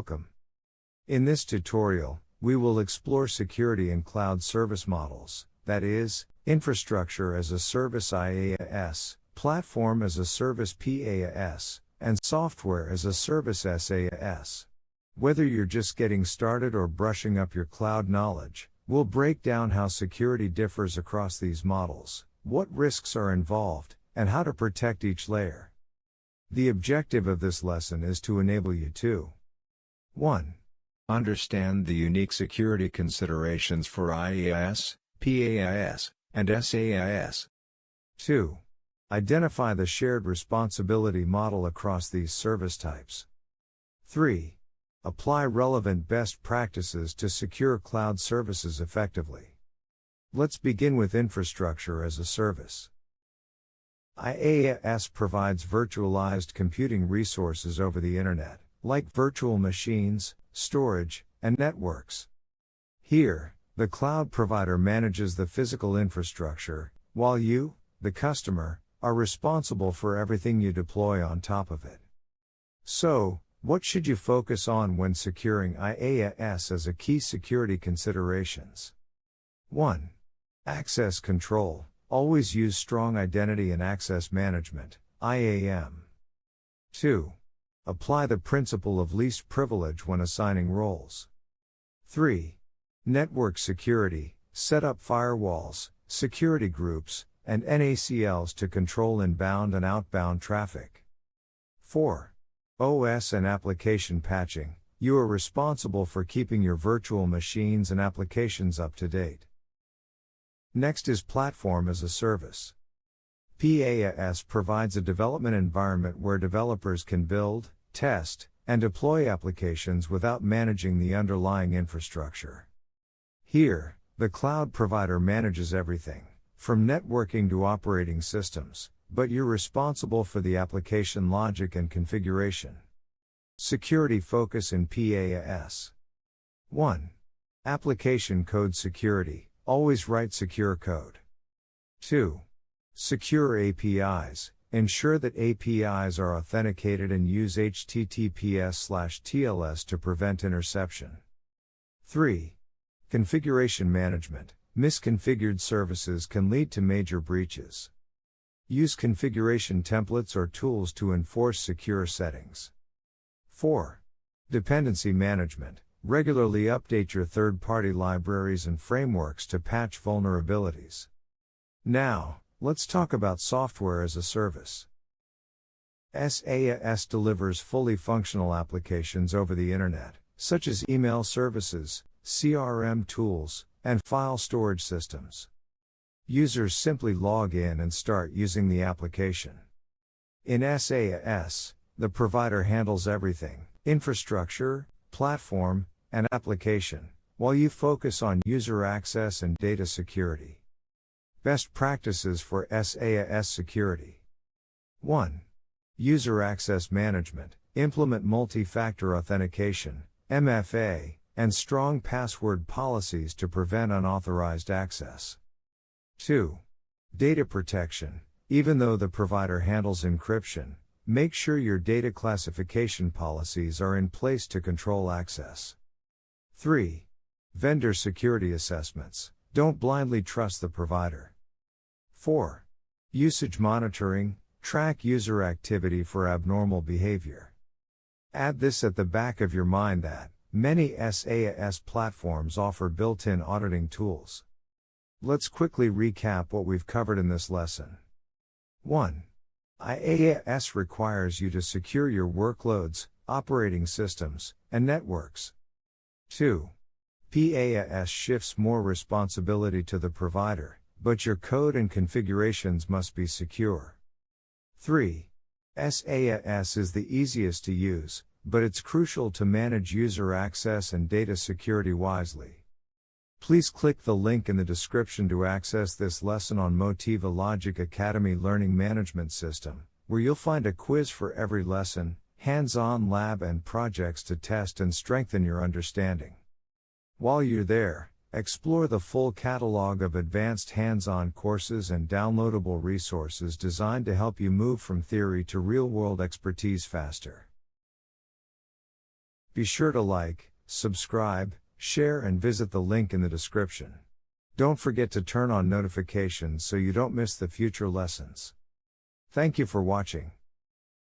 Welcome. In this tutorial, we will explore security in cloud service models, that is, infrastructure as a service IaaS, platform as a service PaaS, and software as a service SaaS. Whether you're just getting started or brushing up your cloud knowledge, we'll break down how security differs across these models, what risks are involved, and how to protect each layer. The objective of this lesson is to enable you to 1. Understand the unique security considerations for IaaS, PaaS, and SaaS. 2. Identify the shared responsibility model across these service types. 3. Apply relevant best practices to secure cloud services effectively. Let's begin with infrastructure as a service. IaaS provides virtualized computing resources over the internet, like virtual machines, storage, and networks. Here, the cloud provider manages the physical infrastructure, while you, the customer, are responsible for everything you deploy on top of it. So, what should you focus on when securing IaaS as a key security considerations? 1. Access control. Always use strong identity and access management, IAM. 2. Apply the principle of least privilege when assigning roles. 3. Network security. Set up firewalls, security groups, and NACLs to control inbound and outbound traffic. 4. OS and application patching. You are responsible for keeping your virtual machines and applications up to date. Next is platform as a service. PaaS provides a development environment where developers can build, test, and deploy applications without managing the underlying infrastructure. Here, the cloud provider manages everything, from networking to operating systems, but you're responsible for the application logic and configuration. Security focus in PaaS. 1. Application code security. Always write secure code. 2. Secure APIs. Ensure that APIs are authenticated and use HTTPS/TLS to prevent interception. 3. Configuration management. Misconfigured services can lead to major breaches. Use configuration templates or tools to enforce secure settings. 4. Dependency management. Regularly update your third-party libraries and frameworks to patch vulnerabilities. Now, let's talk about software as a service. SaaS delivers fully functional applications over the internet, such as email services, CRM tools, and file storage systems. Users simply log in and start using the application. In SaaS, the provider handles everything: infrastructure, platform, and application, while you focus on user access and data security. Best practices for SaaS security. 1. User access management. Implement multi-factor authentication, MFA, and strong password policies to prevent unauthorized access. 2. Data protection. Even though the provider handles encryption, make sure your data classification policies are in place to control access. 3. Vendor security assessments. Don't blindly trust the provider. 4. Usage monitoring. Track user activity for abnormal behavior. Add this at the back of your mind that many SaaS platforms offer built-in auditing tools. Let's quickly recap what we've covered in this lesson. 1. IaaS requires you to secure your workloads, operating systems, and networks. 2. PaaS shifts more responsibility to the provider, but your code and configurations must be secure. 3. SaaS is the easiest to use, but it's crucial to manage user access and data security wisely. Please click the link in the description to access this lesson on Motiva Logic Academy Learning Management System, where you'll find a quiz for every lesson, hands-on lab and projects to test and strengthen your understanding. While you're there, explore the full catalog of advanced hands-on courses and downloadable resources designed to help you move from theory to real-world expertise faster. Be sure to like, subscribe, share, and visit the link in the description. Don't forget to turn on notifications so you don't miss the future lessons. Thank you for watching.